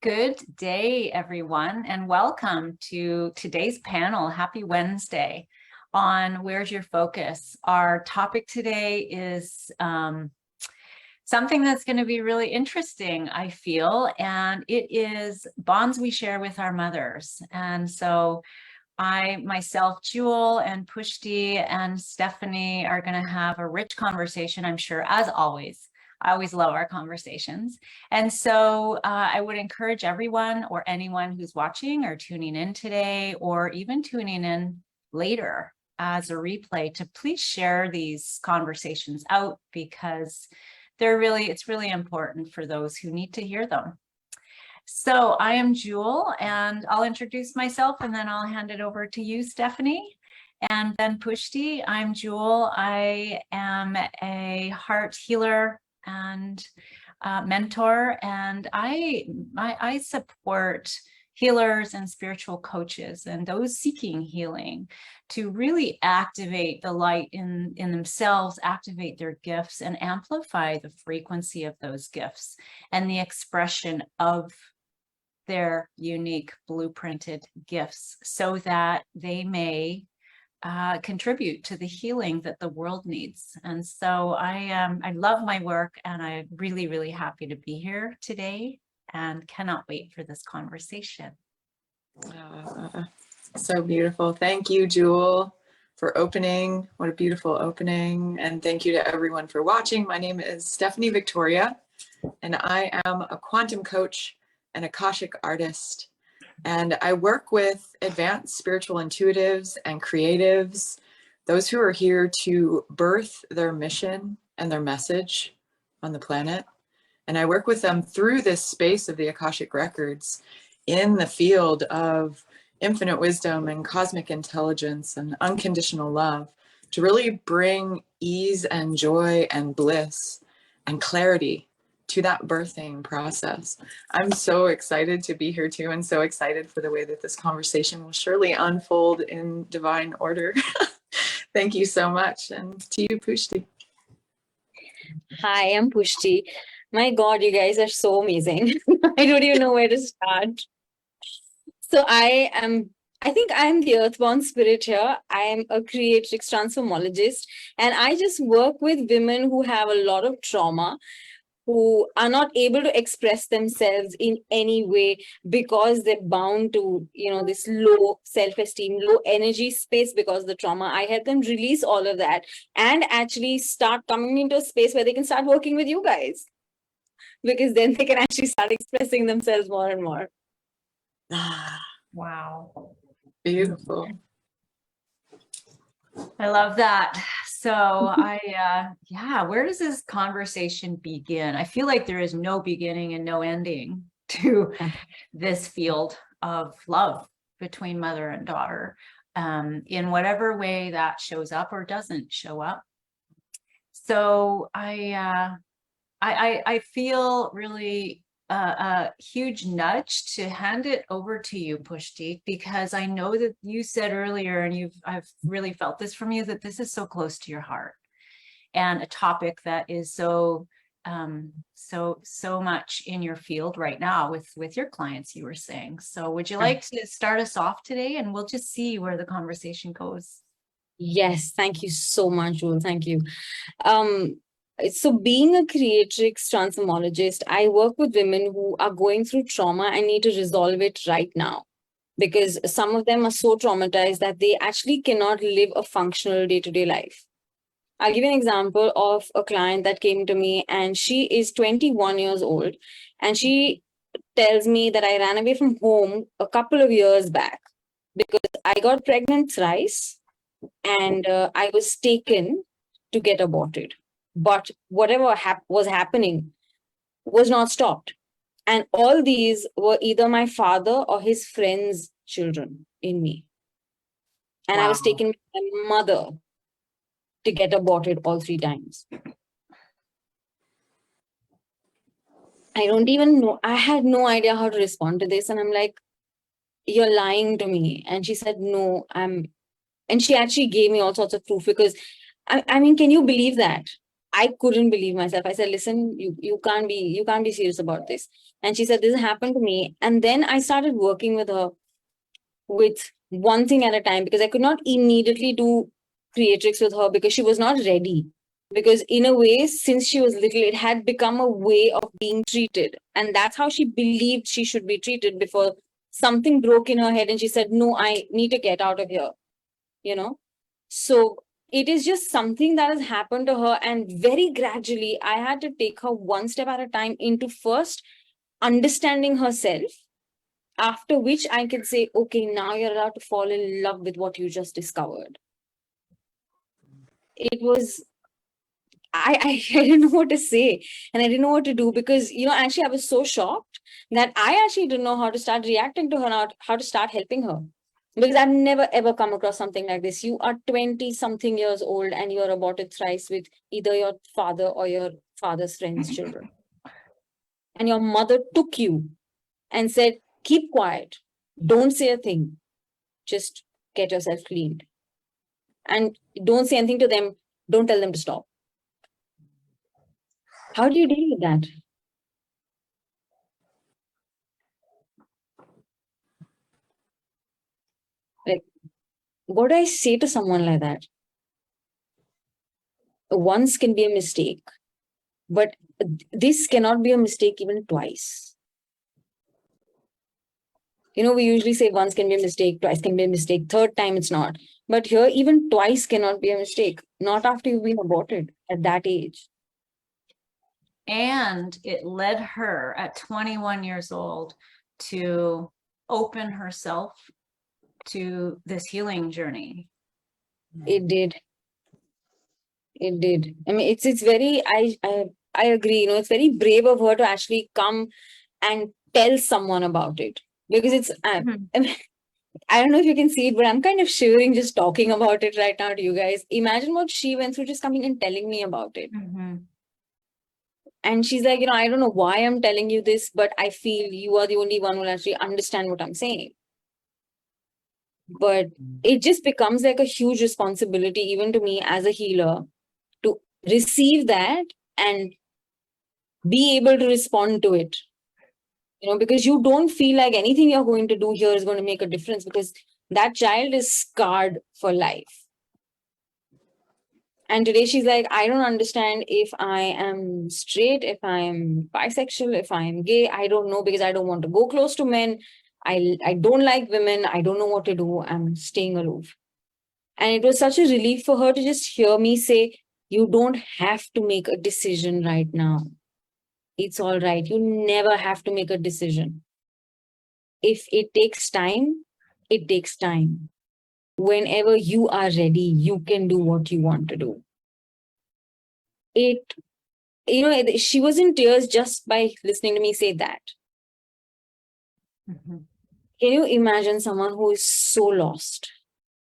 Good day, everyone, and welcome to today's panel. Happy Wednesday on Where's Your Focus? Our topic today is something that's going to be really interesting, I feel, and it is bonds we share with our mothers. And so I, myself, Jewl and Pushtiie and Stephanie are going to have a rich conversation, I'm sure, as always. I always love our conversations. And so I would encourage everyone or anyone who's watching or tuning in today, or even tuning in later as a replay, to please share these conversations out, because it's really important for those who need to hear them. So I am Jewl, and I'll introduce myself and then I'll hand it over to you, Stephanie. And then Pushtiie. I'm Jewl. I am a heart healer and mentor, and I support healers and spiritual coaches and those seeking healing to really activate the light in themselves, activate their gifts, and amplify the frequency of those gifts and the expression of their unique blueprinted gifts, so that they may contribute to the healing that the world needs. And so I love my work, and I'm really, really happy to be here today and cannot wait for this conversation. So beautiful. Thank you, Jewl, for opening. What a beautiful opening. And thank you to everyone for watching. My name is Stephanie Victoria, and I am a quantum coach and Akashic artist. And I work with advanced spiritual intuitives and creatives, those who are here to birth their mission and their message on the planet. And I work with them through this space of the Akashic records in the field of infinite wisdom and cosmic intelligence and unconditional love, to really bring ease and joy and bliss and clarity to that birthing process. I'm so excited to be here too, and so excited for the way that this conversation will surely unfold in divine order. Thank you so much. And to you, Pushtiie. Hi, I'm Pushtiie. My God, you guys are so amazing. I don't even know where to start. So I think I'm the earthborn spirit here. I am a creatrix transformologist, and I just work with women who have a lot of trauma, who are not able to express themselves in any way because they're bound to, this low self-esteem, low energy space because of the trauma. I help them release all of that and actually start coming into a space where they can start working with you guys, because then they can actually start expressing themselves more and more. Wow. Beautiful. I love that. So where does this conversation begin? I feel like there is no beginning and no ending to this field of love between mother and daughter, in whatever way that shows up or doesn't show up. So I feel really a huge nudge to hand it over to you, Pushtiie, because I know that you said earlier, and I've really felt this from you, that this is so close to your heart, and a topic that is so much in your field right now with your clients, you were saying. So would you like to start us off today, and we'll just see where the conversation goes? Yes, thank you so much, Jewl. Thank you. So being a creatrix transformologist, I work with women who are going through trauma and need to resolve it right now, because some of them are so traumatized that they actually cannot live a functional day-to-day life. I'll give you an example of a client that came to me, and she is 21 years old, and she tells me that I ran away from home a couple of years back because I got pregnant thrice, and I was taken to get aborted. But whatever was happening was not stopped. And all these were either my father or his friends' children in me. And I was taken by my mother to get aborted all 3 times. I don't even know. I had no idea how to respond to this. And I'm like, you're lying to me. And she said, no, and she actually gave me all sorts of proof, because I mean, can you believe that? I couldn't believe myself. I said, listen, you can't be serious about this. And she said, this happened to me. And then I started working with her with one thing at a time, because I could not immediately do creatrix with her because she was not ready. Because in a way, since she was little, it had become a way of being treated. And that's how she believed she should be treated before something broke in her head and she said, no, I need to get out of here, you know? So it is just something that has happened to her. And very gradually, I had to take her one step at a time into first understanding herself, after which I can say, okay, now you're allowed to fall in love with what you just discovered. It was, I didn't know what to say and I didn't know what to do because, actually I was so shocked that I actually didn't know how to start reacting to her, not how to start helping her. Because I've never ever come across something like this. You are 20 something years old and you're aborted thrice with either your father or your father's friend's children. And your mother took you and said, keep quiet, don't say a thing, just get yourself cleaned. And don't say anything to them, don't tell them to stop. How do you deal with that? Like, what do I say to someone like that? Once can be a mistake, but this cannot be a mistake even twice. We usually say once can be a mistake, twice can be a mistake, third time it's not. But here, even twice cannot be a mistake, not after you've been aborted at that age. And it led her at 21 years old to open herself to this healing journey. It did. It did. I mean, it's very, I agree, it's very brave of her to actually come and tell someone about it. Because it's, I mean, I don't know if you can see it, but I'm kind of shivering just talking about it right now to you guys. Imagine what she went through just coming and telling me about it. And she's like, I don't know why I'm telling you this, but I feel you are the only one who will actually understand what I'm saying. But it just becomes like a huge responsibility, even to me as a healer, to receive that and be able to respond to it. Because you don't feel like anything you're going to do here is going to make a difference, because that child is scarred for life. And today she's like, I don't understand if I am straight, if I am bisexual, if I am gay. I don't know, because I don't want to go close to men. I don't like women. I don't know what to do. I'm staying aloof. And it was such a relief for her to just hear me say, you don't have to make a decision right now. It's all right. You never have to make a decision. If it takes time, it takes time. Whenever you are ready, you can do what you want to do. She was in tears just by listening to me say that. Can you imagine someone who is so lost,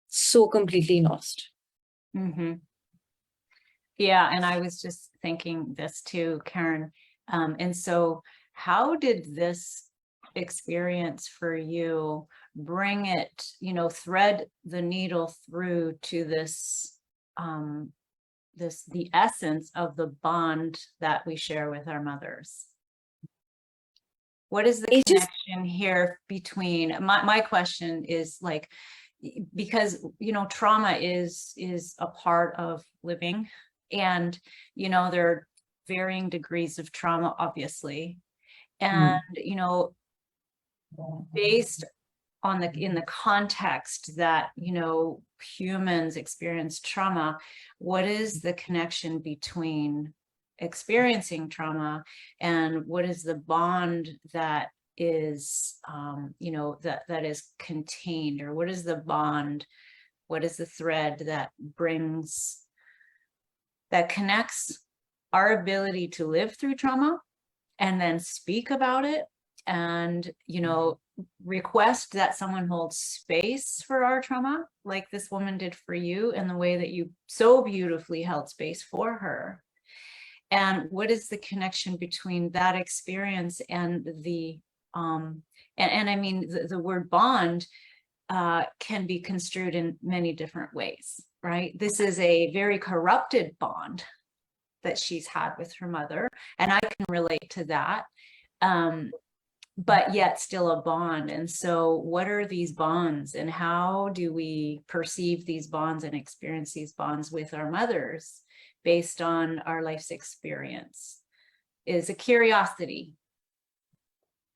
so completely lost? Yeah, and I was just thinking this too, Karen. And so how did this experience for you bring it, thread the needle through to this, the essence of the bond that we share with our mothers? What is the connection here between, my question is like, because, trauma is a part of living, and, there are varying degrees of trauma, obviously. And, based on in the context that, humans experience trauma, what is the connection between experiencing trauma and what is the bond that is, that is contained, or what is the bond, what is the thread that connects our ability to live through trauma and then speak about it and, request that someone holds space for our trauma, like this woman did for you, in the way that you so beautifully held space for her. And what is the connection between that experience and the, and I mean, the word bond, can be construed in many different ways, right? This is a very corrupted bond that she's had with her mother, and I can relate to that, but yet still a bond. And so what are these bonds, and how do we perceive these bonds and experience these bonds with our mothers based on our life's experience is a curiosity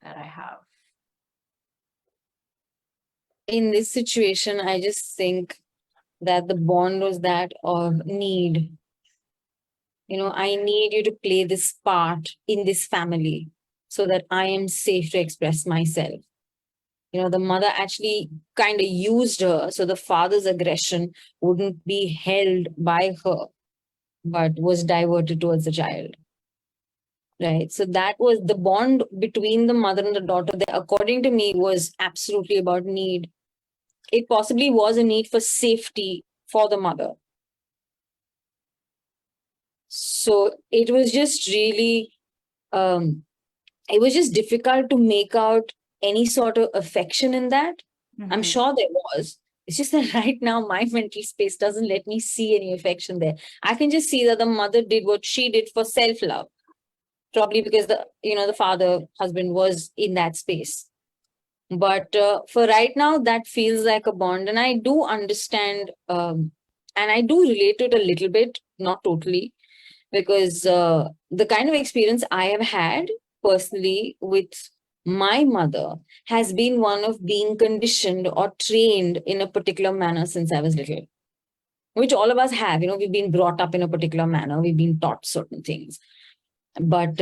that I have. In this situation, I just think that the bond was that of need. I need you to play this part in this family so that I am safe to express myself. The mother actually kind of used her so the father's aggression wouldn't be held by her, but was diverted towards the child. Right. So that was the bond between the mother and the daughter that, according to me, was absolutely about need. It possibly was a need for safety for the mother. So it was just really, it was just difficult to make out any sort of affection in that. Mm-hmm. I'm sure there was. It's just that right now my mental space doesn't let me see any affection there. I can just see that the mother did what she did for self-love. Probably because the father, husband was in that space. But for right now, that feels like a bond. And I do understand, and I do relate to it a little bit, not totally, because the kind of experience I have had personally with my mother has been one of being conditioned or trained in a particular manner since I was little, which all of us have. We've been brought up in a particular manner. We've been taught certain things. But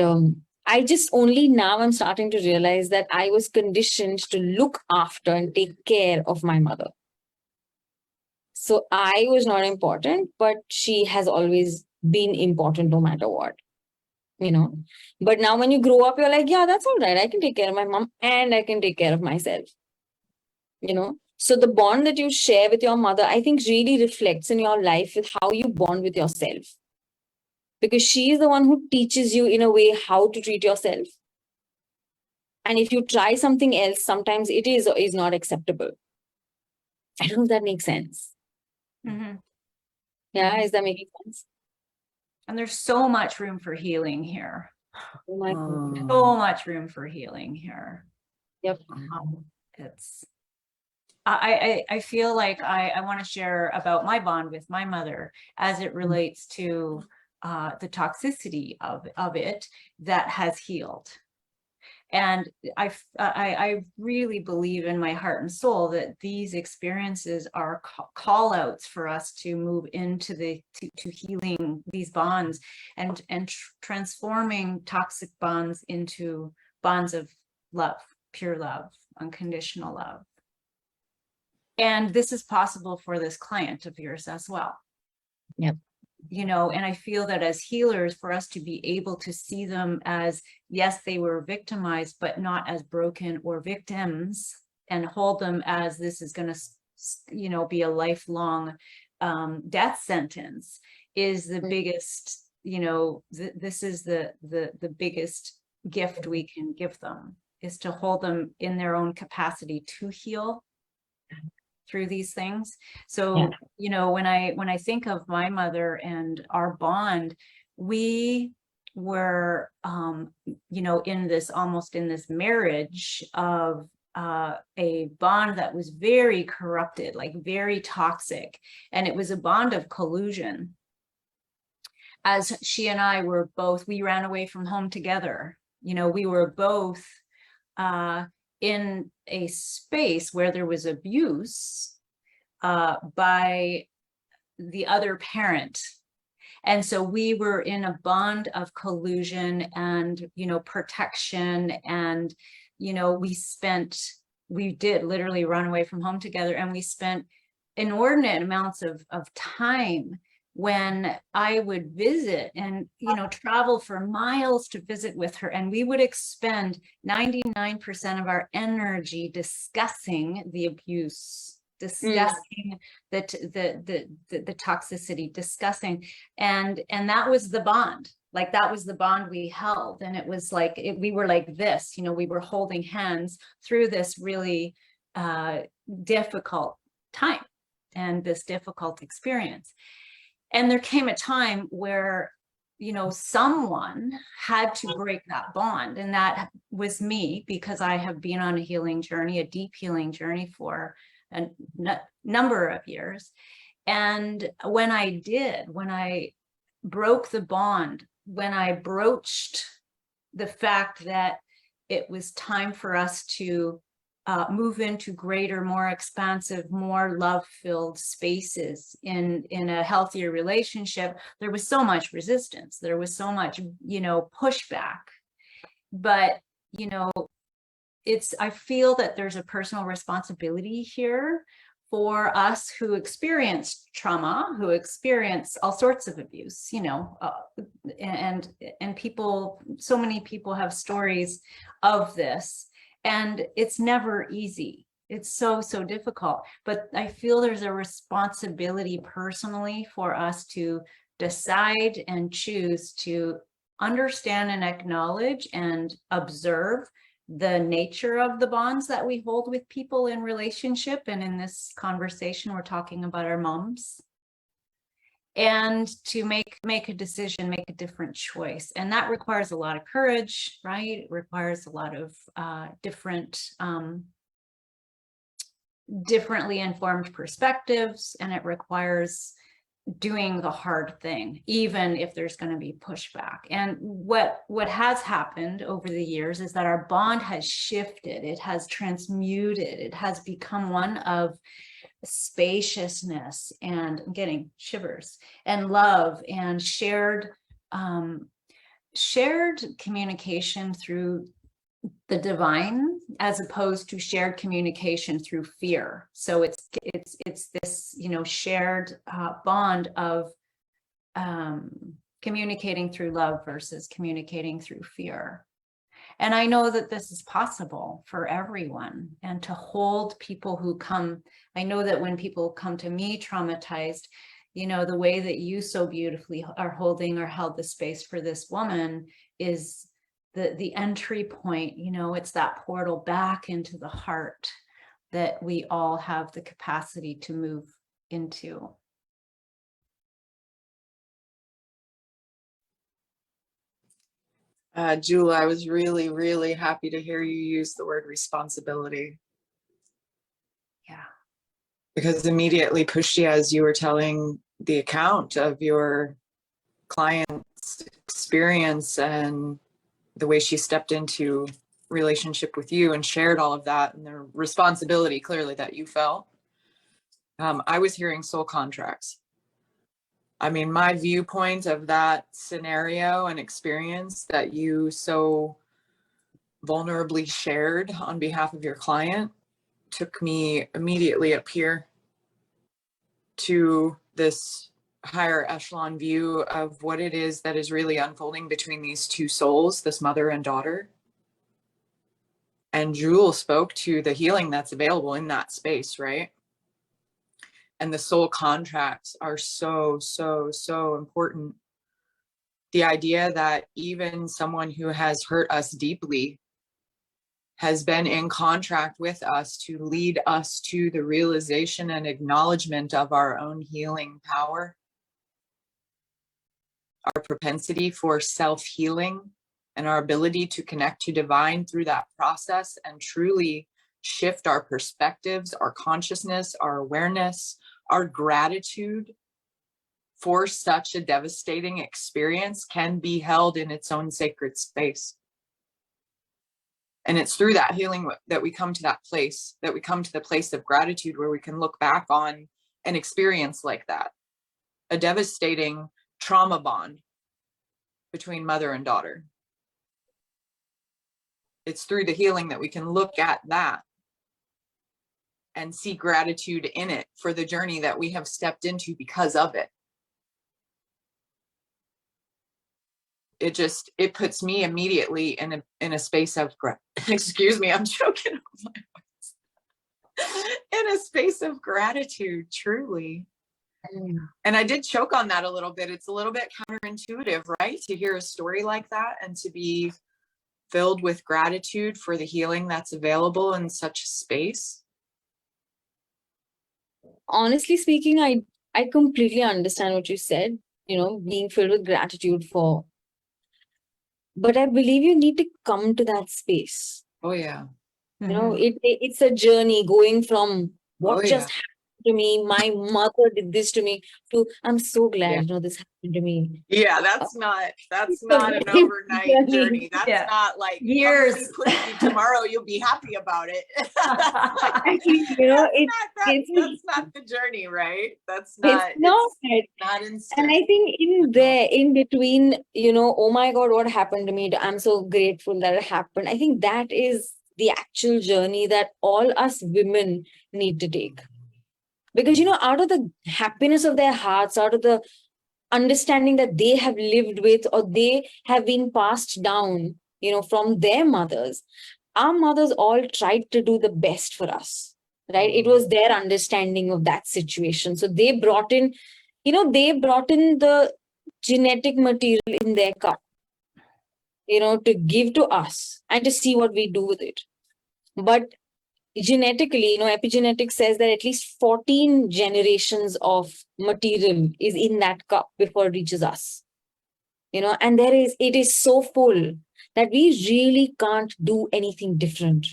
I just only now I'm starting to realize that I was conditioned to look after and take care of my mother. So I was not important, but she has always been important no matter what, But now when you grow up, you're like, yeah, that's all right. I can take care of my mom and I can take care of myself, So the bond that you share with your mother, I think really reflects in your life with how you bond with yourself. Because she is the one who teaches you in a way how to treat yourself. And if you try something else, sometimes it is or is not acceptable. I don't know if that makes sense. Mm-hmm. Yeah, is that making sense? And there's so much room for healing here. Oh my God. So much room for healing here. Yep. It's I feel like I want to share about my bond with my mother as it relates to the toxicity of it that has healed. And I really believe in my heart and soul that these experiences are call outs for us to move into to healing these bonds and transforming toxic bonds into bonds of love, pure love, unconditional love. And this is possible for this client of yours as well. Yep. And I feel that as healers, for us to be able to see them as, yes, they were victimized, but not as broken or victims, and hold them as this is going to, be a lifelong death sentence is the biggest, this is the biggest gift we can give them, is to hold them in their own capacity to heal through these things. So, when I think of my mother and our bond, we were, in this marriage of a bond that was very corrupted, like very toxic. And it was a bond of collusion. As she and I were both, we ran away from home together. We were both, in a space where there was abuse by the other parent. And so we were in a bond of collusion and, protection. And, we did literally run away from home together, and we spent inordinate amounts of time when I would visit and, travel for miles to visit with her. And we would expend 99% of our energy discussing the abuse, discussing the toxicity, discussing. And that was the bond. Like, that was the bond we held. And it was like, we were like this, we were holding hands through this really difficult time and this difficult experience. And there came a time where, you know, someone had to break that bond. And that was me, because I have been on a healing journey, a deep healing journey for a number of years. And when I broke the bond, when I broached the fact that it was time for us to move into greater, more expansive, more love-filled spaces in a healthier relationship, there was so much resistance. There was so much, you know, pushback. But, you know, I feel that there's a personal responsibility here for us who experience trauma, who experience all sorts of abuse, you know, and people, so many people have stories of this, and it's never easy. It's so difficult, but I feel there's a responsibility personally for us to decide and choose to understand and acknowledge and observe the nature of the bonds that we hold with people in relationship. And in this conversation, we're talking about our moms, and to make a decision, make a different choice. And that requires a lot of courage, right? It requires a lot of differently informed perspectives, and it requires doing the hard thing, even if there's going to be pushback. And what has happened over the years is that our bond has shifted, it has transmuted, it has become one of spaciousness and getting shivers and love and shared communication through the divine, as opposed to shared communication through fear. So it's this, you know, shared bond of communicating through love versus communicating through fear. And I know that this is possible for everyone, and to hold people who come, I know that when people come to me traumatized, you know, the way that you so beautifully are holding or held the space for this woman is the entry point. You know, it's that portal back into the heart that we all have the capacity to move into. Jewl, I was really, really happy to hear you use the word responsibility. Yeah. Because immediately, Pushtiie, as you were telling the account of your client's experience and the way she stepped into relationship with you and shared all of that, and the responsibility clearly that you felt, I was hearing soul contracts. I mean, my viewpoint of that scenario and experience that you so vulnerably shared on behalf of your client took me immediately up here to this higher echelon view of what it is that is really unfolding between these two souls, this mother and daughter. And Jewl spoke to the healing that's available in that space, right? And the soul contracts are so important. The idea that even someone who has hurt us deeply has been in contract with us to lead us to the realization and acknowledgement of our own healing power, our propensity for self-healing, and our ability to connect to divine through that process and truly shift our perspectives, our consciousness, our awareness, our gratitude for such a devastating experience can be held in its own sacred space. And it's through that healing that we come to that place, that we come to the place of gratitude, where we can look back on an experience like that, a devastating trauma bond between mother and daughter. It's through the healing that we can look at that and see gratitude in it for the journey that we have stepped into because of it. It puts me immediately in a space of excuse me, I'm choking on my voice. In a space of gratitude, truly. And I did choke on that a little bit. It's a little bit counterintuitive, right? To hear a story like that and to be filled with gratitude for the healing that's available in such a space. honestly speaking, I completely understand what you said, being filled with gratitude for, but I believe you need to come to that space. Oh yeah. It's a journey going from Oh what yeah. just happened to me, my mother did this to me, to I'm so glad, Yeah. This happened to me. Yeah, that's not an overnight journey. That's Yeah. not like Years. come to Pushtiie tomorrow, you'll be happy about it. Actually, That's not the journey, right? it's not. It's not instant. And I think in between, oh my God, what happened to me? I'm so grateful that it happened. I think that is the actual journey that all us women need to take. Because, out of the happiness of their hearts, out of the understanding that they have lived with or they have been passed down, from their mothers, our mothers all tried to do the best for us, right? It was their understanding of that situation. So they brought in the genetic material in their cup, to give to us and to see what we do with it. But genetically, epigenetics says that at least 14 generations of material is in that cup before it reaches us. And it is so full that we really can't do anything different.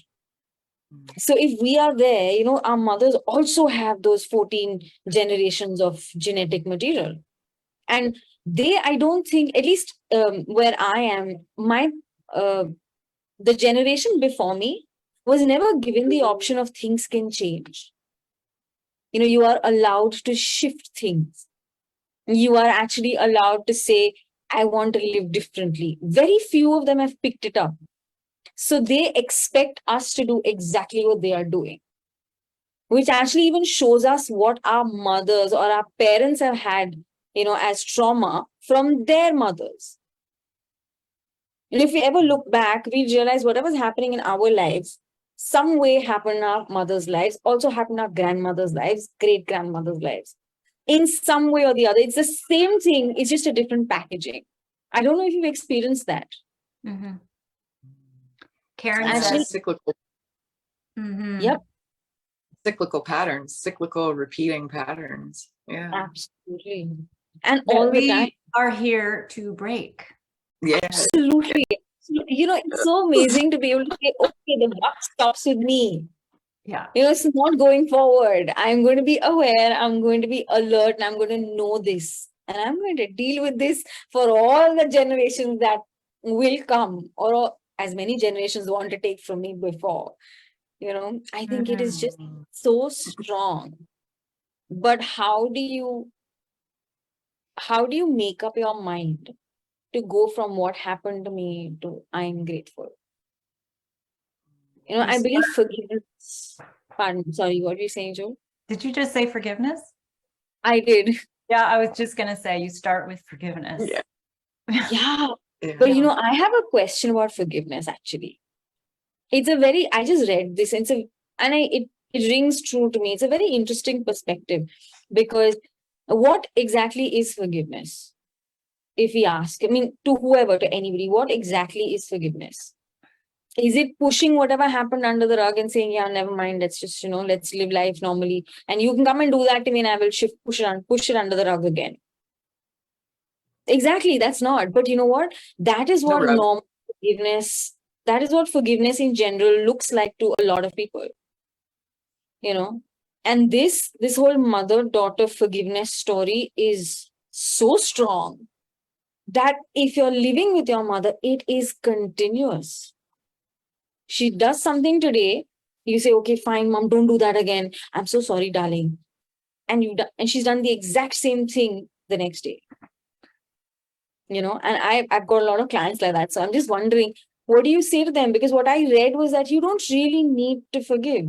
So if we are there, our mothers also have those 14 generations of genetic material. And I don't think, at least where I am, the generation before me was never given the option of things can change. You are allowed to shift things. You are actually allowed to say, I want to live differently. Very few of them have picked it up. So they expect us to do exactly what they are doing, which actually even shows us what our mothers or our parents have had, as trauma from their mothers. And if we ever look back, we realize whatever's happening in our lives, some way happened in our mother's lives, also happened in our grandmother's lives, great-grandmother's lives. In some way or the other, it's the same thing, it's just a different packaging. I don't know if you've experienced that. Mm-hmm. Karen Actually, says cyclical. Mm-hmm. Yep. Cyclical patterns, cyclical repeating patterns. Yeah. Absolutely. And that all the we time. are here to break. Yeah. Absolutely. It's so amazing to be able to say, okay, the buck stops with me. Yeah. It's not going forward. I'm going to be aware, I'm going to be alert, and I'm going to know this. And I'm going to deal with this for all the generations that will come, or as many generations want to take from me before. I think it is just so strong. But how do you make up your mind to go from what happened to me to I'm grateful? I believe forgiveness. Pardon, sorry, what were you saying, Joe? Did you just say forgiveness? I did. Yeah, I was just going to say you start with forgiveness. Yeah. Yeah. Yeah. But I have a question about forgiveness actually. I just read this and it rings true to me. It's a very interesting perspective, because what exactly is forgiveness? If we ask, to whoever, to anybody, what exactly is forgiveness? Is it pushing whatever happened under the rug and saying, yeah, never mind, let's just, let's live life normally. And you can come and do that to me and I will push it under the rug again. Exactly, that's not. But you know what? That is what normal forgiveness, that is what forgiveness in general looks like to a lot of people. And this whole mother-daughter forgiveness story is so strong that if you're living with your mother, it is continuous. She does something today, you say, okay, fine, mom, don't do that again. I'm so sorry, darling. And she's done the exact same thing the next day. And I've got a lot of clients like that. So I'm just wondering, what do you say to them? Because what I read was that you don't really need to forgive.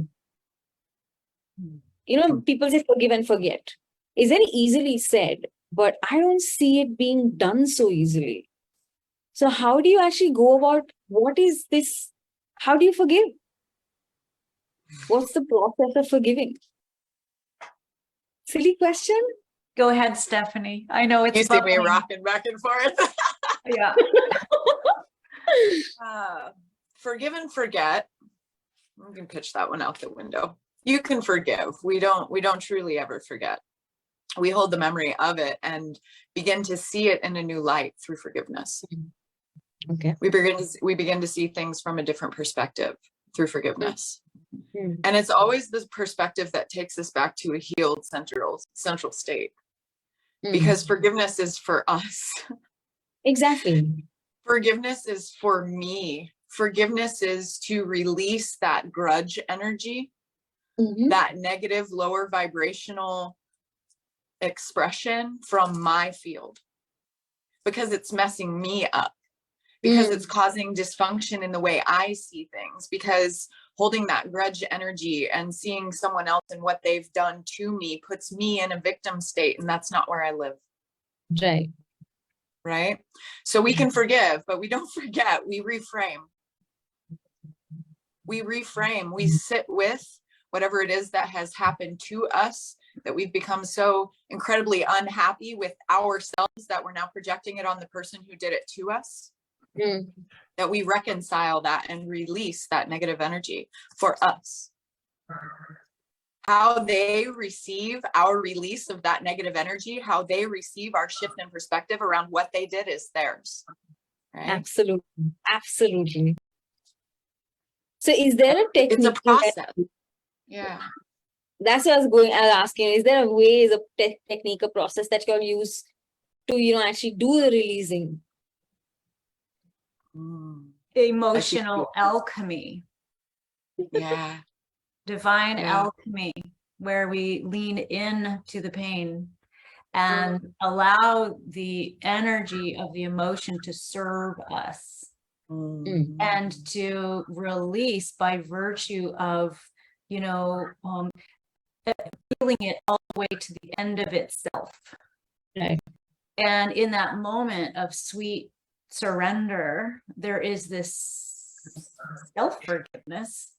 People say forgive and forget. It's very easily said, but I don't see it being done so easily. So how do you actually go about, what is this? How do you forgive? What's the process of forgiving? Silly question. Go ahead, Stephanie. I know it's you see me rocking back and forth. Yeah. Forgive and forget. I'm going to pitch that one out the window. You can forgive. We don't truly ever forget. We hold the memory of it and begin to see it in a new light through forgiveness. Okay. We begin to see things from a different perspective through forgiveness. Mm. And it's always this perspective that takes us back to a healed central state. Because forgiveness is for us. Exactly. Forgiveness is for me. Forgiveness is to release that grudge energy, that negative, lower vibrational expression from my field, because it's messing me up, because it's causing dysfunction in the way I see things, because holding that grudge energy and seeing someone else and what they've done to me puts me in a victim state, and that's not where I live. Right. Right? So we can forgive, but we don't forget. We reframe. We sit with whatever it is that has happened to us, that we've become so incredibly unhappy with ourselves that we're now projecting it on the person who did it to us, that we reconcile that and release that negative energy for us. How they receive our release of that negative energy, how they receive our shift in perspective around what they did is theirs. Right? Absolutely. Absolutely. So is there a technique? It's a process. Yeah. That's what I was asking. Is there a way, is a technique, a process that you'll use to, actually do the releasing? Emotional alchemy. Yeah. Divine alchemy, where we lean in to the pain and allow the energy of the emotion to serve us and to release by virtue of, feeling it all the way to the end of itself. Right. And in that moment of sweet surrender, there is this self-forgiveness.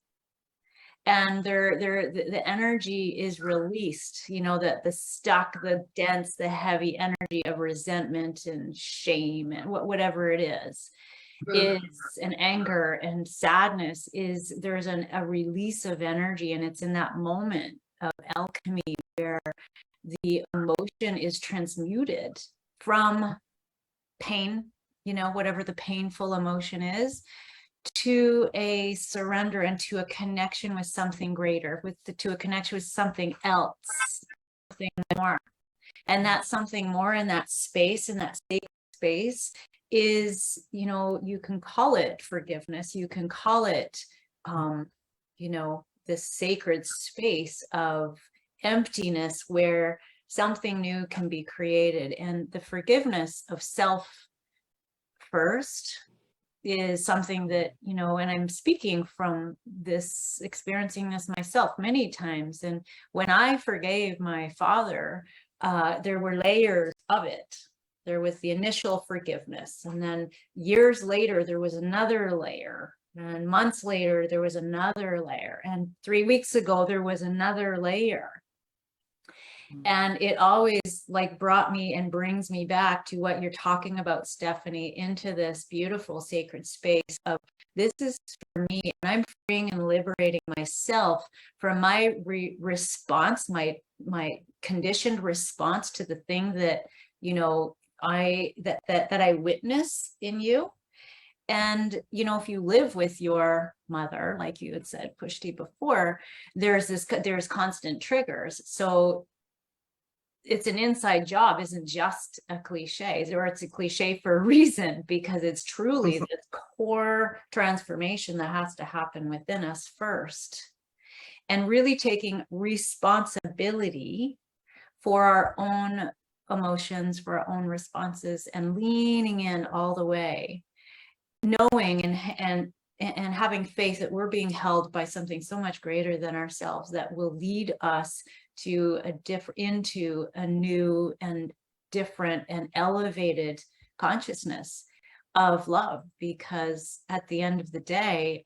And the energy is released, that the dense, the heavy energy of resentment and shame and whatever it is and anger and sadness there's a release of energy. And it's in that moment of alchemy where the emotion is transmuted from pain, whatever the painful emotion is, to a surrender and to a connection with something greater, to a connection with something else, something more. And that something more in that space, in that safe space, is, you can call it forgiveness, you can call it, this sacred space of emptiness where something new can be created. And the forgiveness of self first is something that, and I'm speaking from experiencing this myself many times. And when I forgave my father, there were layers of it. There was the initial forgiveness. And then years later, there was another layer. And months later, there was another layer. And 3 weeks ago, there was another layer. And it always brought me and brings me back to what you're talking about, Stephanie, into this beautiful sacred space of this is for me, and I'm freeing and liberating myself from my response, my conditioned response to the thing that, that I witness in you. And, if you live with your mother, like you had said, Pushtiie, before, there's constant triggers. So it's an inside job, isn't just a cliche, or it's a cliche for a reason, because it's truly this core transformation that has to happen within us first. And really taking responsibility for our own emotions, for our own responses, and leaning in all the way, knowing and having faith that we're being held by something so much greater than ourselves that will lead us to into a new and different and elevated consciousness of love. Because at the end of the day,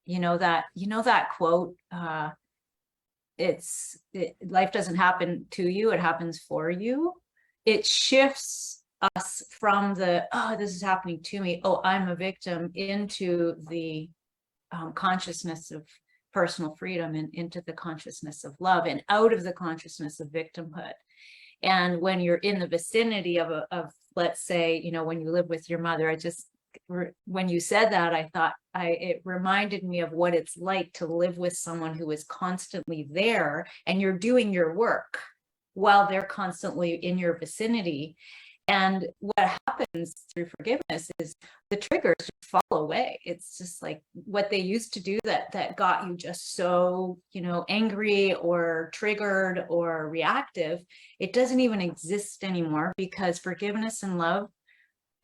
that quote, life doesn't happen to you, it happens for you. It shifts us from this is happening to me, I'm a victim, into the consciousness of personal freedom and into the consciousness of love and out of the consciousness of victimhood. And when you're in the vicinity of let's say, you know, when you live with your mother, when you said that, I thought it reminded me of what it's like to live with someone who is constantly there and you're doing your work while they're constantly in your vicinity. And what happens through forgiveness is the triggers just fall away. It's just like what they used to do that got you just so, you know, angry or triggered or reactive. It doesn't even exist anymore, because forgiveness and love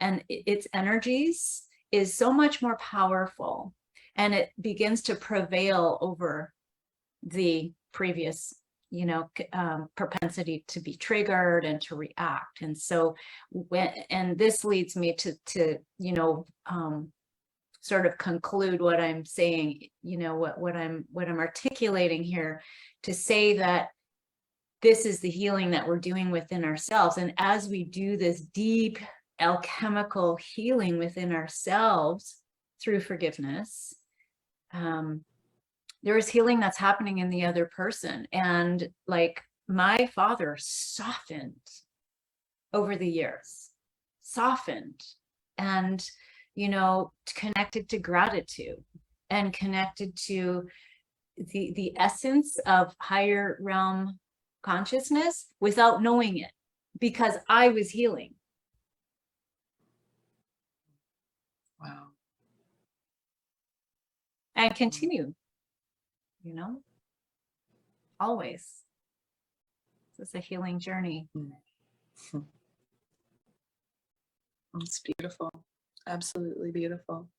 and its energies is so much more powerful, and it begins to prevail over the previous, you know, propensity to be triggered and to react. And so and this leads me to you know, sort of conclude what I'm saying, you know, what I'm articulating here, to say that this is the healing that we're doing within ourselves. And as we do this deep alchemical healing within ourselves through forgiveness, there is healing that's happening in the other person. And like my father softened over the years, and, you know, connected to gratitude and connected to the essence of higher realm consciousness without knowing it, because I was healing. Wow. And continue, you know, always. It's a healing journey. It's beautiful. Absolutely beautiful.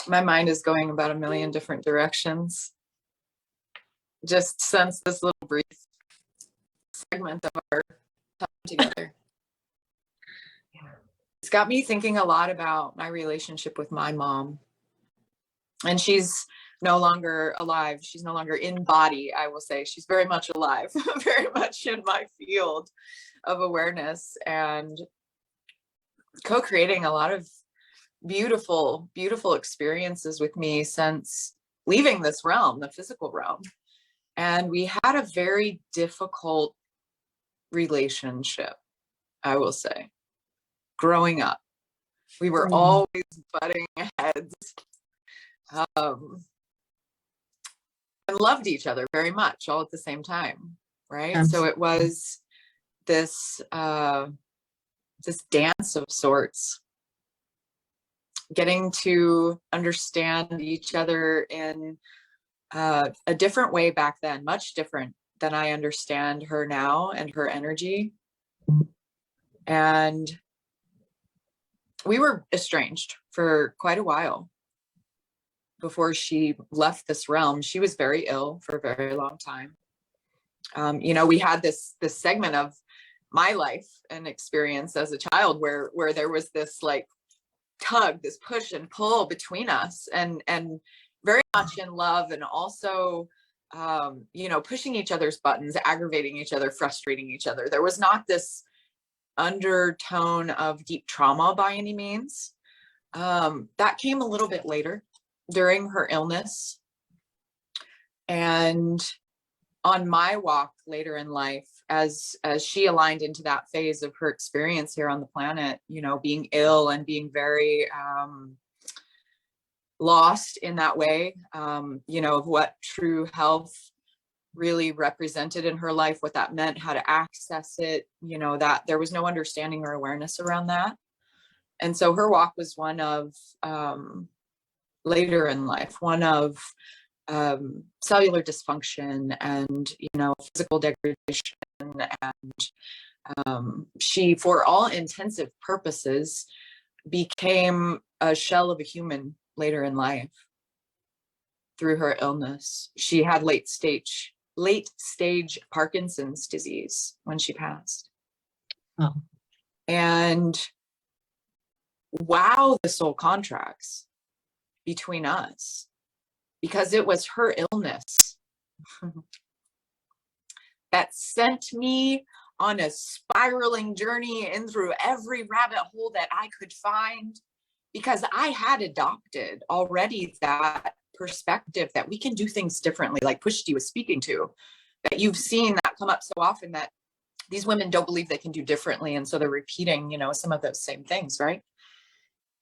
My mind is going about a million different directions. Just sense this little brief segment of our time together. It's got me thinking a lot about my relationship with my mom. And she's no longer alive. She's no longer in body, I will say. She's very much alive, very much in my field of awareness, and co-creating a lot of beautiful, beautiful experiences with me since leaving this realm, the physical realm. And we had a very difficult relationship, I will say, growing up. We were always butting heads, and loved each other very much all at the same time, right? Absolutely. So it was this this dance of sorts, getting to understand each other in a different way back then, much different than I understand her now and her energy. And we were estranged for quite a while before she left this realm. She was very ill for a very long time. You know, we had this segment of my life and experience as a child where there was this like tug, this push and pull between us, and very much in love, and also you know, pushing each other's buttons, aggravating each other, frustrating each other. There was not this undertone of deep trauma by any means. That came a little bit later during her illness. And on my walk later in life, as she aligned into that phase of her experience here on the planet, you know, being ill and being very lost in that way, you know, of what true health really represented in her life, what that meant, how to access it, you know, that there was no understanding or awareness around that. And so her walk was one of later in life, one of cellular dysfunction and, you know, physical degradation. And she, for all intensive purposes, became a shell of a human later in life through her illness. She had late stage Parkinson's disease when she passed. Oh. And wow, the soul contracts between us, because it was her illness that sent me on a spiraling journey in through every rabbit hole that I could find, because I had adopted already that perspective that we can do things differently, like Pushtiie was speaking to, that you've seen that come up so often, that these women don't believe they can do differently. And so they're repeating, some of those same things, right?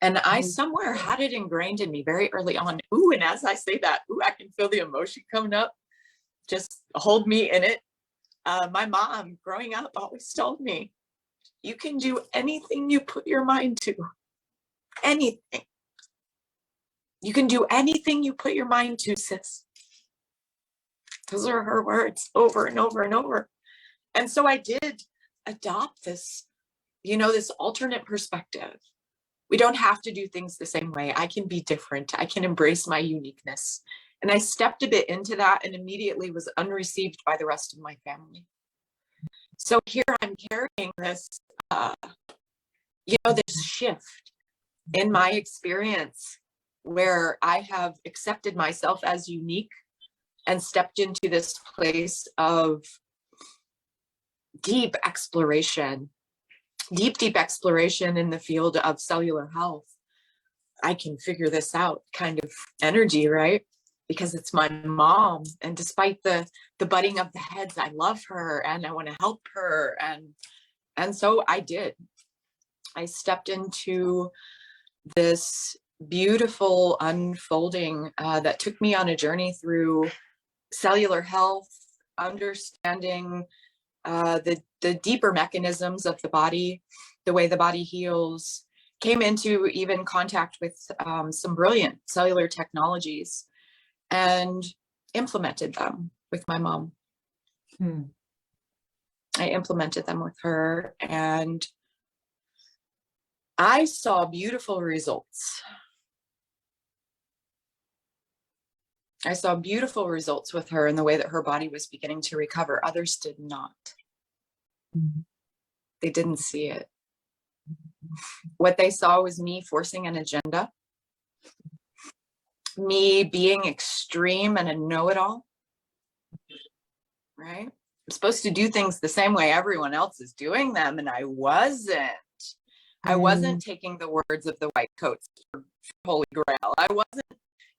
And I somewhere had it ingrained in me very early on. Ooh, and as I say that, ooh, I can feel the emotion coming up. Just hold me in it. My mom growing up always told me, you can do anything you put your mind to. Anything. You can do anything you put your mind to, sis. Those are her words over and over and over. And so I did adopt this, this alternate perspective. We don't have to do things the same way. I can be different. I can embrace my uniqueness. And I stepped a bit into that and immediately was unreceived by the rest of my family. So here I'm carrying this, this shift in my experience where I have accepted myself as unique and stepped into this place of deep exploration in the field of cellular health. I can figure this out kind of energy, right? Because it's my mom. And despite the butting of the heads, I love her and I want to help her. And so I did. I stepped into this beautiful unfolding that took me on a journey through cellular health, understanding the deeper mechanisms of the body, the way the body heals, came into even contact with some brilliant cellular technologies and implemented them with my mom. I implemented them with her and I saw beautiful results. I saw beautiful results with her in the way that her body was beginning to recover. Others did not. They didn't see it. What they saw was me forcing an agenda, me being extreme and a know-it-all, right? I'm supposed to do things the same way everyone else is doing them, and I wasn't. I wasn't taking the words of the white coats for Holy Grail. I wasn't,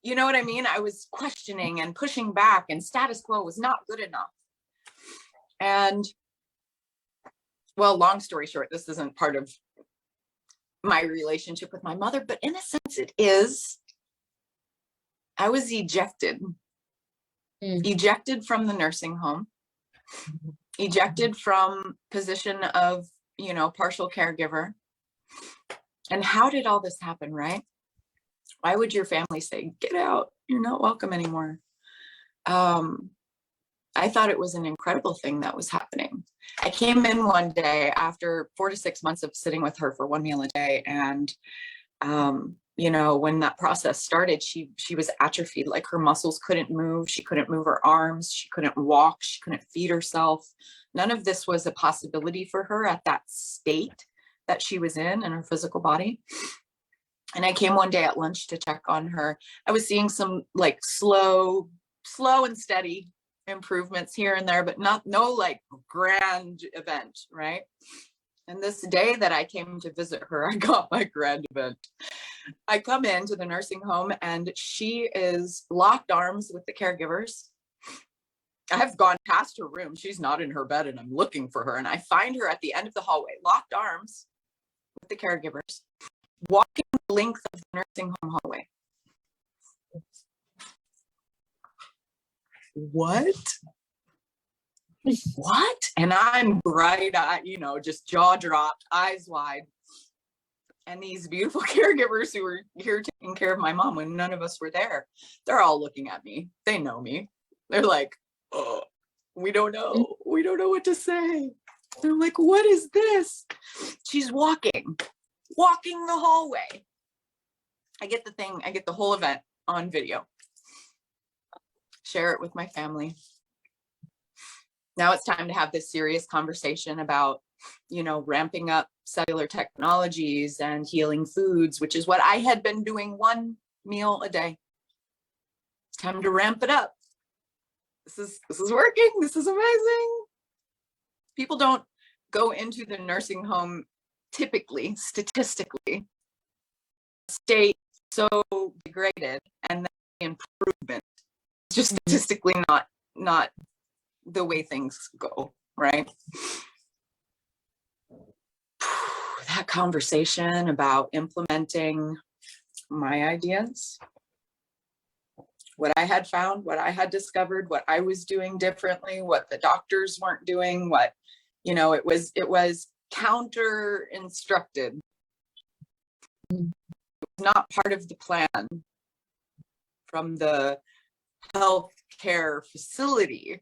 you know what I mean? I was questioning and pushing back, and status quo was not good enough. And well, long story short, this isn't part of my relationship with my mother, but in a sense it is. I was ejected from the nursing home, ejected from position of, partial caregiver. And how did all this happen, right? Why would your family say, get out, you're not welcome anymore? I thought it was an incredible thing that was happening. I came in one day after 4 to 6 months of sitting with her for one meal a day. And, when that process started, she was atrophied, like her muscles couldn't move. She couldn't move her arms. She couldn't walk. She couldn't feed herself. None of this was a possibility for her at that state that she was in her physical body. And I came one day at lunch to check on her. I was seeing some like slow and steady improvements here and there, but no like grand event, right? And this day that I came to visit her, I got my grand event. I come into the nursing home and she is locked arms with the caregivers. I've gone past her room. She's not in her bed and I'm looking for her. And I find her at the end of the hallway, locked arms with the caregivers, walking the length of the nursing home hallway. What? And I'm bright-eyed, just jaw dropped, eyes wide. And these beautiful caregivers who were here taking care of my mom when none of us were there, they're all looking at me. They know me. They're like, oh, we don't know. We don't know what to say. They're like, what is this? She's walking the hallway. I get the whole event on video. Share it with my family. Now it's time to have this serious conversation about, ramping up cellular technologies and healing foods, which is what I had been doing one meal a day. It's time to ramp it up. This is working. This is amazing. People don't go into the nursing home typically, statistically, state so degraded, and then the improvement is just statistically not the way things go, right? That conversation about implementing my ideas, what I had found, what I had discovered, what I was doing differently, what the doctors weren't doing, what, you know, it was counter instructed. It was not part of the plan from the healthcare facility.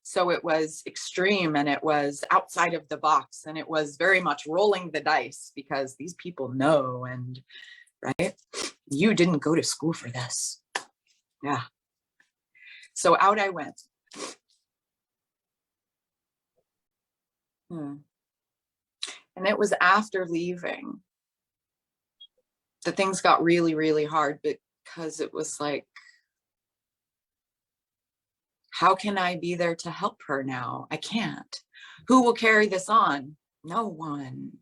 So it was extreme, and it was outside of the box, and it was very much rolling the dice because these people know, and right, you didn't go to school for this. Yeah. So out I went. And it was after leaving that things got really, really hard, because it was like, how can I be there to help her now? I can't. Who will carry this on? No one.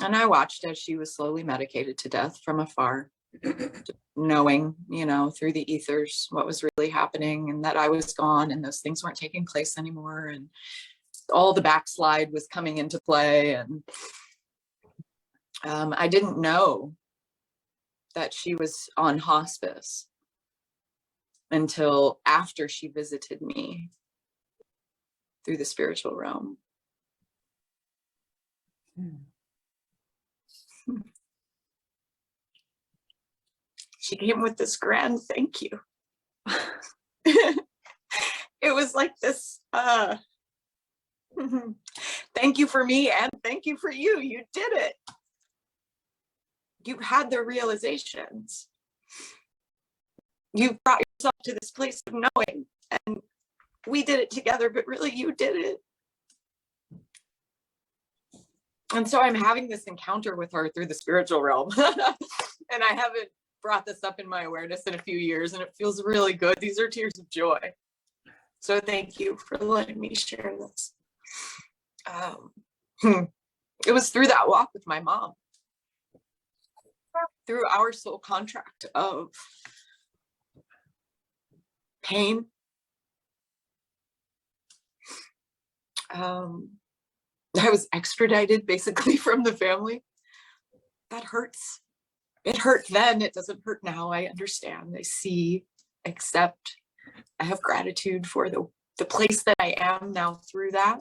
And I watched as she was slowly medicated to death from afar, knowing, you know, through the ethers what was really happening, and that I was gone and those things weren't taking place anymore. And all the backslide was coming into play. And I didn't know that she was on hospice until after she visited me through the spiritual realm. She came with this grand thank you. It was like this, thank you for me and thank you for you. You did it. You had the realizations. You brought yourself to this place of knowing, and we did it together, but really you did it. And so I'm having this encounter with her through the spiritual realm. And I haven't brought this up in my awareness in a few years, and it feels really good. These are tears of joy. So thank you for letting me share this. It was through that walk with my mom, through our soul contract of pain. I was extradited basically from the family. That hurts. It hurt then, it doesn't hurt now. I understand, I see, accept. I have gratitude for the place that I am now through that.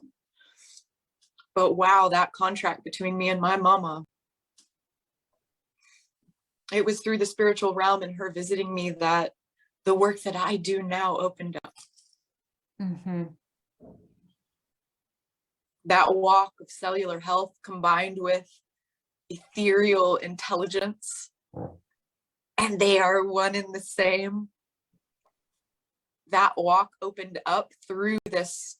But wow, that contract between me and my mama, it was through the spiritual realm and her visiting me that the work that I do now opened up. That walk of cellular health combined with ethereal intelligence, and they are one and the same. That walk opened up through this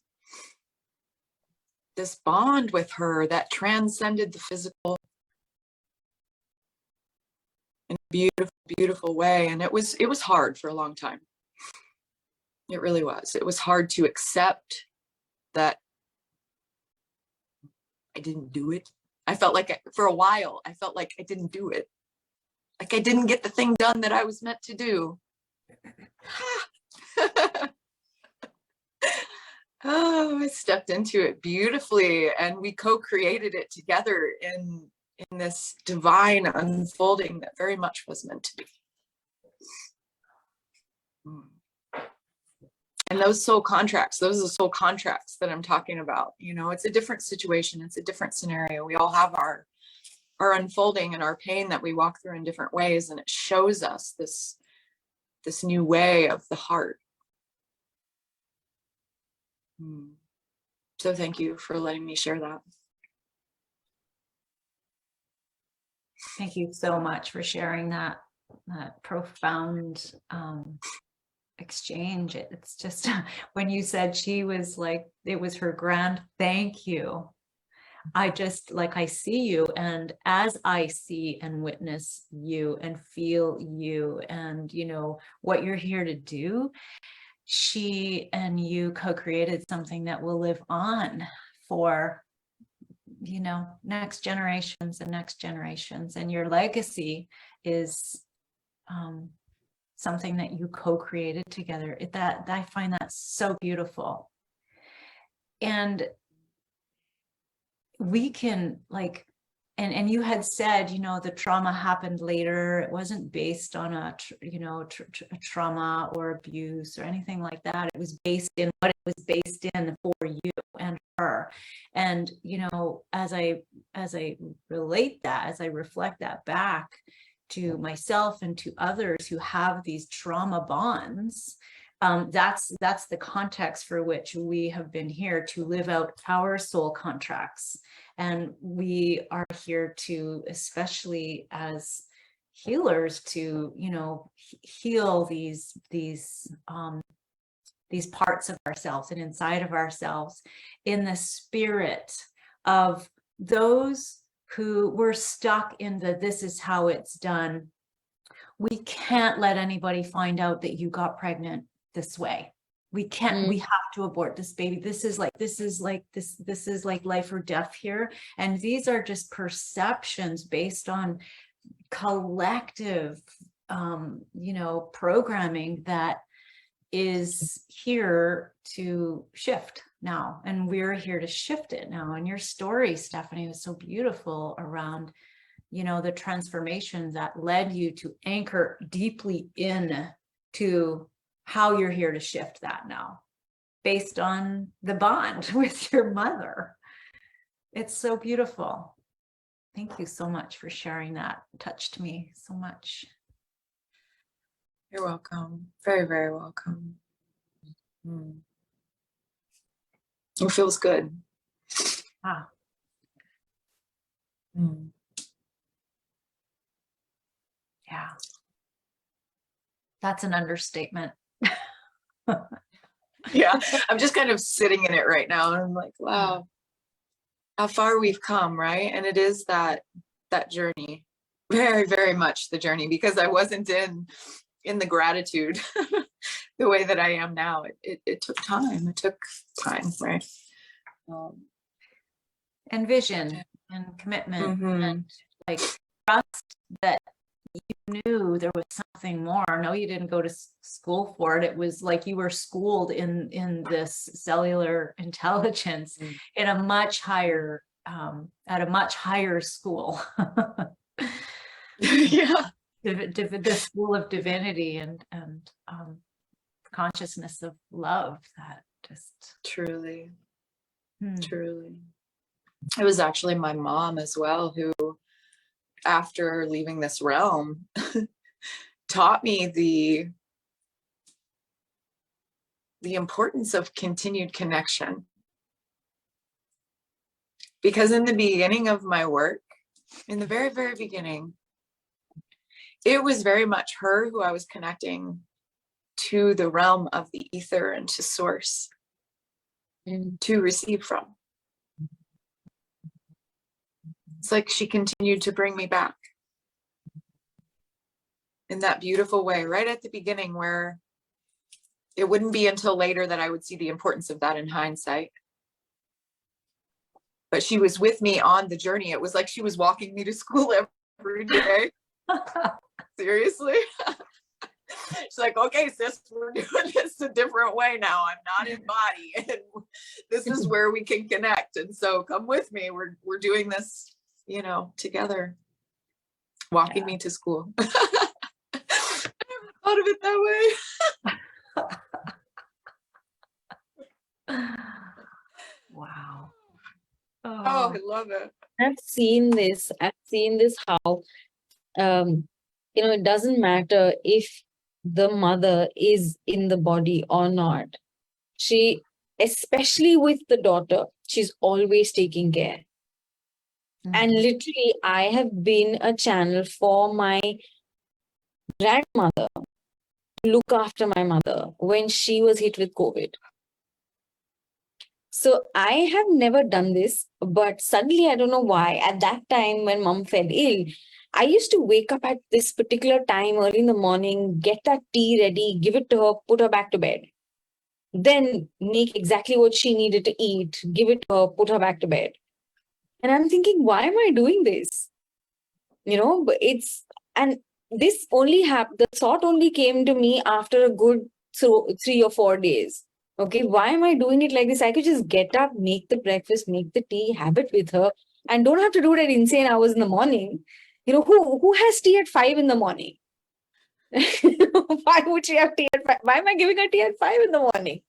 bond with her that transcended the physical in a beautiful, beautiful way. And it was hard for a long time. It really was. It was hard to accept that I didn't do it. I felt like for a while, I felt like I didn't do it. Like I didn't get the thing done that I was meant to do. Oh, I stepped into it beautifully, and we co-created it together in this divine unfolding that very much was meant to be. And those are the soul contracts that I'm talking about. You know, it's a different situation. It's a different scenario. We all have our unfolding and our pain that we walk through in different ways. And it shows us this new way of the heart. So thank you for letting me share that. Thank you so much for sharing that profound exchange. It's just when you said she was like, it was her grand thank you. I just like, I see you, and as I see and witness you and feel you and you know what you're here to do, she and you co-created something that will live on for next generations and next generations. And your legacy is something that you co-created together. That I find that so beautiful. And we can and you had said, the trauma happened later. It wasn't based on a trauma or abuse or anything like that. It was based in what it was based in for you and her. And, as I relate that, as I reflect that back to myself and to others who have these trauma bonds, that's the context for which we have been here to live out our soul contracts. And we are here to, especially as healers, to heal these parts of ourselves and inside of ourselves in the spirit of those who were stuck in this is how it's done. We can't let anybody find out that you got pregnant this way. We can't, we have to abort this baby. This is like life or death here. And these are just perceptions based on collective, programming that is here to shift now. And we're here to shift it now. And your story, Stephanie, was so beautiful around, the transformation that led you to anchor deeply in to how you're here to shift that now based on the bond with your mother. It's so beautiful. Thank you so much for sharing that. It touched me so much. You're welcome. Very, very welcome. It feels good. Yeah. That's an understatement. Yeah, I'm just kind of sitting in it right now. And I'm like, wow, how far we've come, right? And it is that journey, very, very much the journey, because I wasn't in the gratitude the way that I am now. It took time. It took time, right? And vision and commitment and trust that you knew there was something more. No, you didn't go to school for it. It was like you were schooled in this cellular intelligence in a much higher, at a much higher school. Yeah. The school of divinity and consciousness of love that just truly. It was actually my mom as well who, after leaving this realm, taught me the importance of continued connection. Because in the beginning of my work, in the very, very beginning, it was very much her who I was connecting to the realm of the ether and to source to receive from. It's like she continued to bring me back in that beautiful way, right at the beginning, where it wouldn't be until later that I would see the importance of that in hindsight. But she was with me on the journey. It was like she was walking me to school every day. Seriously. She's like, okay, sis, we're doing this a different way now. I'm not in body, and this is where we can connect. And so come with me. We're doing this, together, walking me to school. I never thought of it that way. Wow. Oh, I love it. I've seen this how, it doesn't matter if the mother is in the body or not. She, especially with the daughter, she's always taking care. And literally, I have been a channel for my grandmother to look after my mother when she was hit with COVID. So I have never done this, but suddenly, I don't know why, at that time when mom fell ill, I used to wake up at this particular time early in the morning, get that tea ready, give it to her, put her back to bed. Then make exactly what she needed to eat, give it to her, put her back to bed. And I'm thinking, why am I doing this? But and this only happened, the thought only came to me after a good 3 or 4 days. Okay, why am I doing it like this? I could just get up, make the breakfast, make the tea, have it with her, and don't have to do it at insane hours in the morning. Who has tea at 5 in the morning? Why would she have tea at 5? Why am I giving her tea at 5 in the morning?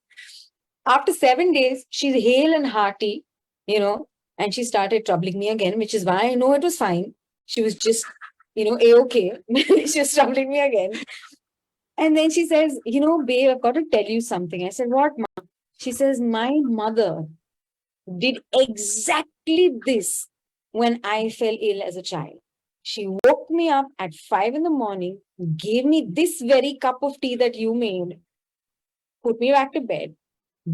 After 7 days, she's hale and hearty, and she started troubling me again, which is why I know it was fine. She was just, a-okay. She was troubling me again. And then she says, babe, I've got to tell you something. I said, what, ma? She says, my mother did exactly this when I fell ill as a child. She woke me up at 5 in the morning, gave me this very cup of tea that you made, put me back to bed,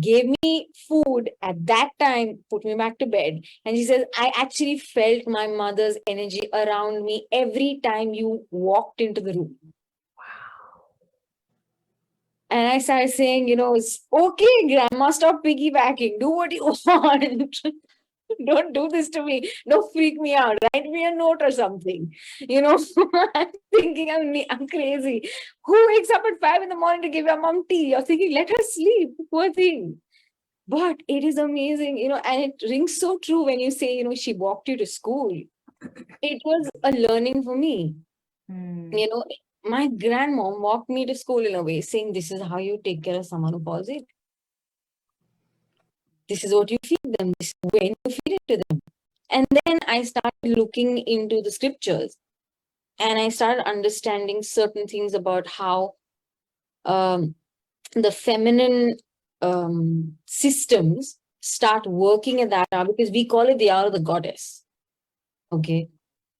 gave me food at that time, put me back to bed. And she says, I actually felt my mother's energy around me every time you walked into the room. Wow. And I started saying, it's okay, grandma, stop piggybacking. Do what you want. Don't do this to me. Don't freak me out. Write me a note or something. I'm thinking I'm crazy. Who wakes up at 5 in the morning to give your mom tea? You're thinking, let her sleep. Poor thing. But it is amazing, and it rings so true when you say, she walked you to school. It was a learning for me. My grandmom walked me to school in a way, saying, this is how you take care of someone who falls ill. This is what you feed them. This is when you feed it to them. And then I started looking into the scriptures, and I started understanding certain things about how the feminine systems start working at that hour, because we call it the hour of the goddess. Okay.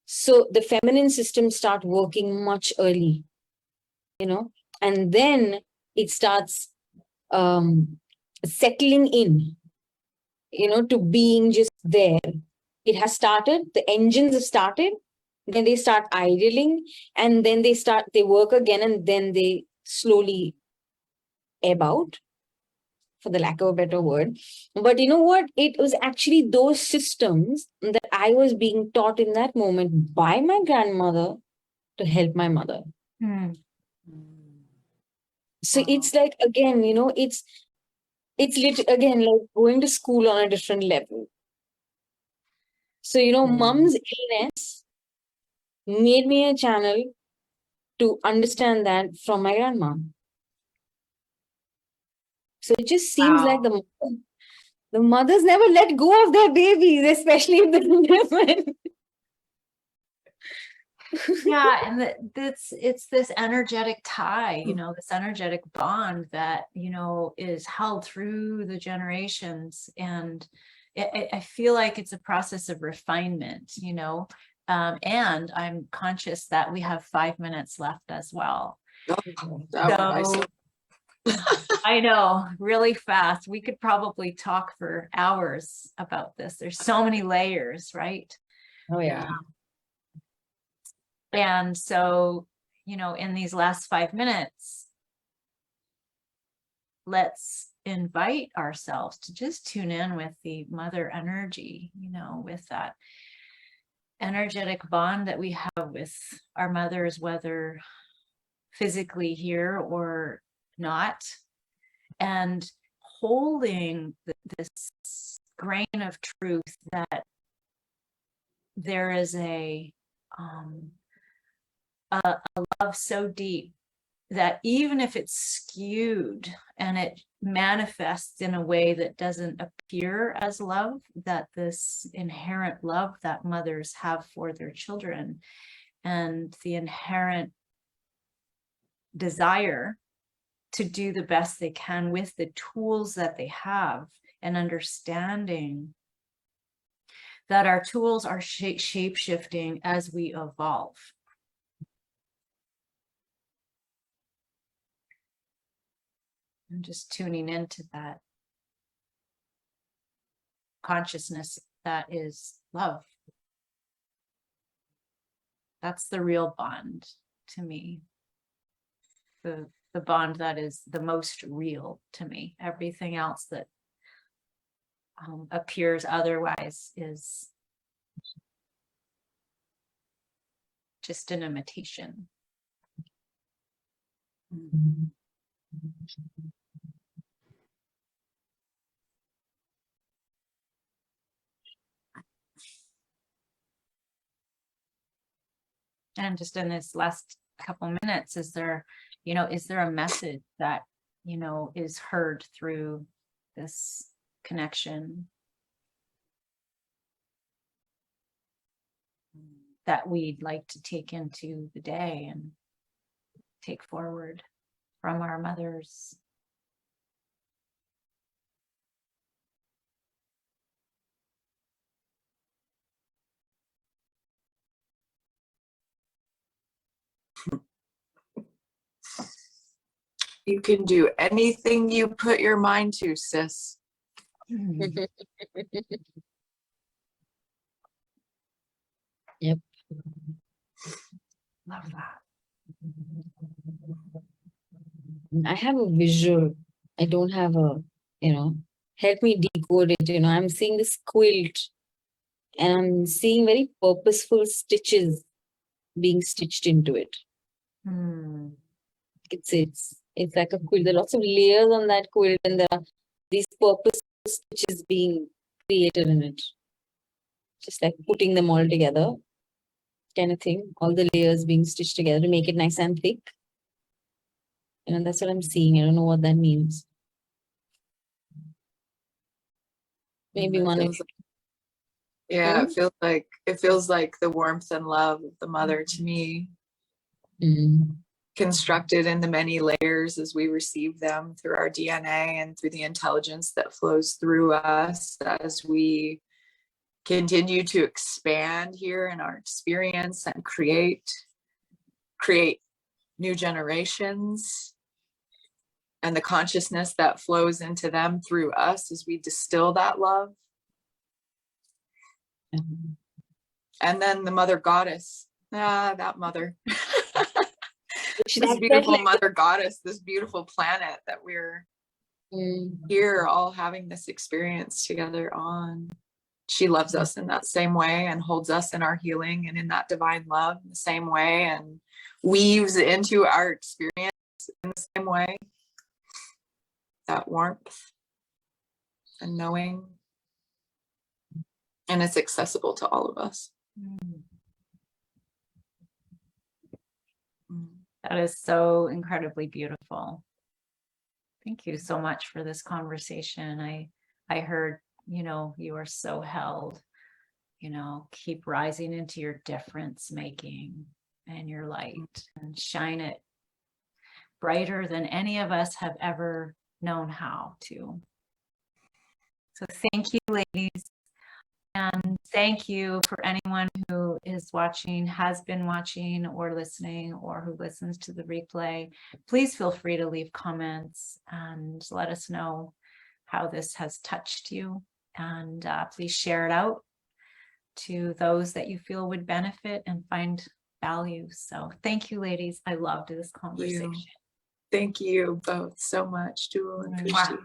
So the feminine systems start working much early, and then it starts settling in, to being just there. It has started, the engines have started, then they start idling, and then they work again, and then they slowly ebb out, for the lack of a better word. But you know what? It was actually those systems that I was being taught in that moment by my grandmother to help my mother. So it's like, again, it's again, like going to school on a different level. So, mom's illness made me a channel to understand that from my grandma. So it just seems like the mothers never let go of their babies, especially the women. Yeah, and it's this energetic tie, this energetic bond that, is held through the generations. And I feel like it's a process of refinement, and I'm conscious that we have 5 minutes left as well. So I know, really fast. We could probably talk for hours about this. There's so many layers, right? Oh, yeah. And so, in these last 5 minutes, let's invite ourselves to just tune in with the mother energy, with that energetic bond that we have with our mothers, whether physically here or not, and holding this grain of truth that there is a love so deep that even if it's skewed and it manifests in a way that doesn't appear as love, that this inherent love that mothers have for their children and the inherent desire to do the best they can with the tools that they have, and understanding that our tools are shape-shifting as we evolve. I'm just tuning into that consciousness that is love. That's the real bond to me. The bond that is the most real to me. Everything else that appears otherwise is just an imitation. And just in this last couple minutes, is there a message that, is heard through this connection that we'd like to take into the day and take forward from our mothers? You can do anything you put your mind to, sis. Yep. Love that. I have a visual. I don't have a, help me decode it. I'm seeing this quilt and I'm seeing very purposeful stitches being stitched into it. It's like a quilt. There are lots of layers on that quilt and there are these purposeful stitches being created in it. Just like putting them all together kind of thing. All the layers being stitched together to make it nice and thick. And that's what I'm seeing. I don't know what that means. Maybe one. Yeah, it feels like the warmth and love of the mother to me. Constructed in the many layers as we receive them through our DNA and through the intelligence that flows through us as we continue to expand here in our experience and create new generations, and the consciousness that flows into them through us as we distill that love. And then the mother goddess, that mother. This beautiful mother goddess, this beautiful planet that we're here all having this experience together on. She loves us in that same way and holds us in our healing and in that divine love in the same way, and weaves into our experience in the same way. That warmth and knowing, and it's accessible to all of us. That is so incredibly beautiful. Thank you so much for this conversation. I heard, you are so held, keep rising into your difference making and your light, and shine it brighter than any of us have ever known how to. So thank you, ladies. And thank you for anyone who is watching, has been watching or listening, or who listens to the replay. Please feel free to leave comments and let us know how this has touched you. And please share it out to those that you feel would benefit and find value. So thank you, ladies. I loved this conversation. Thank you both so much, Jewl and Pushtiie.